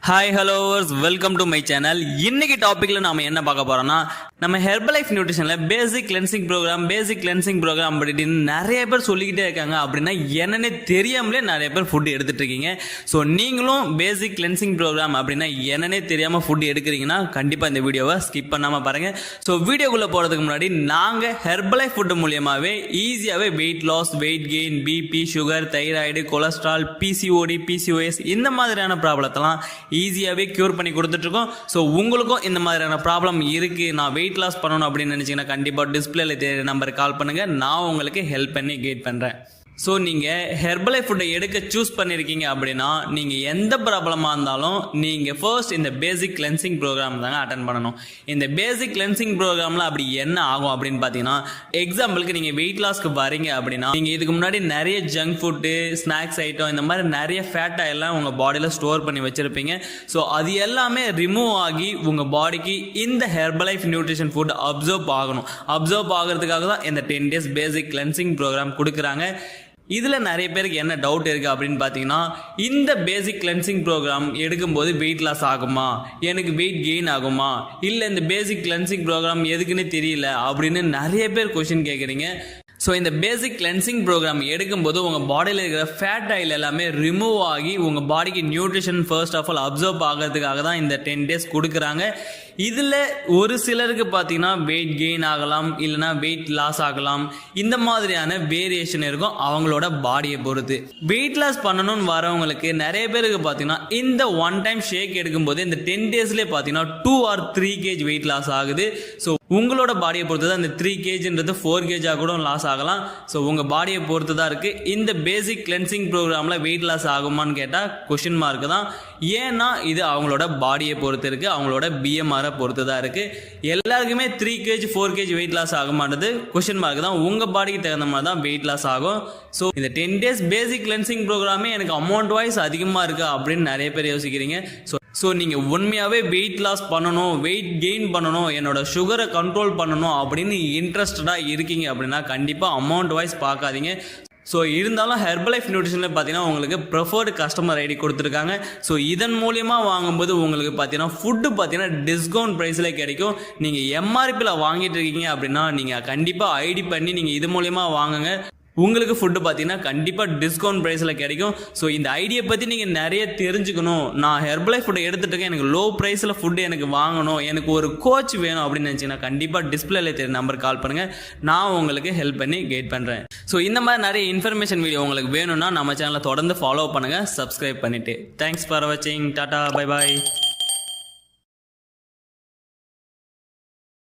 Hi ஹலோவர்ஸ், welcome to my channel. இன்னைக்கு டாபிக்ல நாம என்ன பார்க்க போறோம்னா, நம்ம ஹெர்பலைஃப் நியூட்ரிஷன்ல பேசிக் கிளென்சிங் ப்ரோக்ராம் அப்படின்னு நிறைய பேர் சொல்லிக்கிட்டே இருக்காங்க. அப்படின்னா என்னன்னே தெரியாமலே நிறைய பேர் ஃபுட் எடுத்துட்டு இருக்கீங்க. ஸோ நீங்களும் பேசிக் கிளென்சிங் ப்ரோக்ராம் அப்படின்னா என்னன்னே தெரியாம ஃபுட் எடுக்கிறீங்கன்னா கண்டிப்பா இந்த வீடியோவை ஸ்கிப் பண்ணாம பாருங்க. ஸோ வீடியோக்குள்ள போறதுக்கு முன்னாடி நாங்க ஹெர்பலைஃப் ஃபுட் மூலியமாவே ஈஸியாவே weight loss, weight gain, BP, sugar, thyroid, cholesterol, PCOD, PCOS இந்த மாதிரியான ப்ராப்ளத்தெல்லாம் ஈஸியாகவே க்யூர் பண்ணி கொடுத்துட்ருக்கோம். ஸோ உங்களுக்கும் இந்த மாதிரியான ப்ராப்ளம் இருக்குது, நான் வெயிட் லாஸ் பண்ணணும் அப்படின்னு நினச்சிங்கன்னா கண்டிப்பாக டிஸ்பிளேல தெரியுற நம்பருக்கு கால் பண்ணுங்கள். நான் உங்களுக்கு ஹெல்ப் பண்ணி கைட் பண்ணுறேன். ஸோ நீங்கள் ஹெர்பலைஃப் ஃபுட்டை எடுக்க சூஸ் பண்ணியிருக்கீங்க அப்படின்னா நீங்கள் எந்த ப்ராப்ளமாக இருந்தாலும் நீங்கள் ஃபர்ஸ்ட் இந்த பேசிக் கிளென்சிங் ப்ரோக்ராம் தாங்க அட்டன் பண்ணணும். இந்த பேசிக் கிளென்சிங் ப்ரோக்ராமில் அப்படி என்ன ஆகும் அப்படின்னு பார்த்தீங்கன்னா, எக்ஸாம்பிளுக்கு நீங்கள் வெயிட் லாஸ்க்கு வரீங்க அப்படின்னா நீங்கள் இதுக்கு முன்னாடி நிறைய ஜங்க் ஃபுட்டு, ஸ்நாக்ஸ் ஐட்டம் இந்த மாதிரி நிறைய ஃபேட் ஆயிலாம் உங்கள் பாடியில் ஸ்டோர் பண்ணி வச்சுருப்பீங்க. ஸோ அது எல்லாமே ரிமூவ் ஆகி உங்கள் பாடிக்கு இந்த ஹெர்பலைஃப் நியூட்ரிஷன் ஃபுட் அப்சர்வ் ஆகிறதுக்காக தான் இந்த 10 days பேசிக் கிளென்சிங் ப்ரோக்ராம் கொடுக்குறாங்க. இதில் நிறைய பேருக்கு என்ன டவுட் இருக்குது அப்படின்னு பார்த்தீங்கன்னா, இந்த பேசிக் கிளென்சிங் ப்ரோக்ராம் எடுக்கும்போது வெயிட் லாஸ் ஆகுமா, எனக்கு வெயிட் கெயின் ஆகுமா, இல்லை இந்த பேசிக் கிளென்சிங் ப்ரோக்ராம் எதுக்குன்னு தெரியல அப்படின்னு நிறைய பேர் கொஸ்டின் கேட்குறீங்க. ஸோ இந்த பேசிக் கிளென்சிங் ப்ரோக்ராம் எடுக்கும்போது உங்கள் பாடியில் இருக்கிற ஃபேட் ஆயில் எல்லாமே ரிமூவ் ஆகி உங்கள் பாடிக்கு nutrition first of all observe ஆகிறதுக்காக தான் இந்த 10 days கொடுக்குறாங்க. இதில் ஒரு சிலருக்கு பார்த்தீங்கன்னா வெயிட் கெயின் ஆகலாம், இல்லைனா வெயிட் லாஸ் ஆகலாம். இந்த மாதிரியான வேரியேஷன் இருக்கும் அவங்களோட பாடியை பொறுத்து. வெயிட் லாஸ் பண்ணணும்னு வரவங்களுக்கு நிறைய பேருக்கு பார்த்தீங்கன்னா இந்த ஒன் டைம் ஷேக் எடுக்கும்போது இந்த 10 daysலேயே பார்த்தீங்கன்னா 2 or 3 kg வெயிட் லாஸ் ஆகுது. ஸோ உங்களோட பாடியை பொறுத்து தான் இந்த 3 kgன்றது 4 kg கூட லாஸ் ஆகலாம். ஸோ உங்கள் பாடியை பொறுத்து தான் இருக்குது. இந்த பேசிக் கிளென்சிங் ப்ரோக்ராமில் வெயிட் லாஸ் ஆகுமான்னு கேட்டால் கொஷின் மார்க் தான். ஏன்னா இது அவங்களோட பாடியை பொறுத்து இருக்குது, அவங்களோட பிஎம்ஆரை பொறுத்து தான் இருக்குது. எல்லாருக்குமே 3 kg 4 kg வெயிட் லாஸ் ஆகுமான்றது கொஷின் மார்க் தான். உங்கள் பாடிக்கு தகுந்த மாதிரி தான் வெயிட் லாஸ் ஆகும். ஸோ இந்த 10 days பேசிக் கிளென்சிங் ப்ரோக்ராமே எனக்கு அமௌண்ட் வைஸ் அதிகமாக இருக்குது அப்படின்னு நிறைய பேர் யோசிக்கிறீங்க. ஸோ நீங்கள் உண்மையாகவே வெயிட் லாஸ் பண்ணணும், வெயிட் கெயின் பண்ணணும், என்னோட சுகரை கண்ட்ரோல் பண்ணணும் அப்படின்னு இன்ட்ரெஸ்டடாக இருக்கீங்க அப்படின்னா கண்டிப்பாக அமௌண்ட் வைஸ் பார்க்காதீங்க. ஸோ இருந்தாலும் ஹெர்பலைஃப் நியூட்ரிஷனில் பார்த்தீங்கன்னா உங்களுக்கு ப்ரிஃபர்டு கஸ்டமர் ஐடி கொடுத்துருக்காங்க. ஸோ இதன் மூலியமாக வாங்கும்போது உங்களுக்கு பார்த்தீங்கன்னா ஃபுட்டு பார்த்தீங்கன்னா டிஸ்கவுண்ட் ப்ரைஸில் கிடைக்கும். நீங்கள் எம்ஆர்பியில் வாங்கிட்டு இருக்கீங்க அப்படின்னா நீங்கள் கண்டிப்பாக ஐடி பண்ணி நீங்கள் இது மூலியமாக வாங்குங்க. உங்களுக்கு ஃபுட்டு பார்த்தீங்கன்னா கண்டிப்பாக டிஸ்கவுண்ட் ப்ரைஸில் கிடைக்கும். ஸோ இந்த ஐடியை பற்றி நீங்கள் நிறைய தெரிஞ்சுக்கணும், நான் ஹெர்பலைஃப் ஃபுட்டை எடுத்துகிட்டு இருக்கேன், எனக்கு லோ ப்ரைஸில் ஃபுட்டு எனக்கு வாங்கணும், எனக்கு ஒரு கோச் வேணும் அப்படின்னு நினச்சிங்கன்னா கண்டிப்பாக டிஸ்பிளேல தெரிய நம்பருக்கு கால் பண்ணுங்கள். நான் உங்களுக்கு ஹெல்ப் பண்ணி கைட் பண்ணுறேன். ஸோ இந்த மாதிரி நிறைய இன்ஃபர்மேஷன் வீடியோ உங்களுக்கு வேணும்னா நம்ம சேனலை தொடர்ந்து ஃபாலோ பண்ணுங்கள், சப்ஸ்கிரைப் பண்ணிவிட்டு. தேங்க்ஸ் ஃபார் வாட்சிங். Tata, bye bye.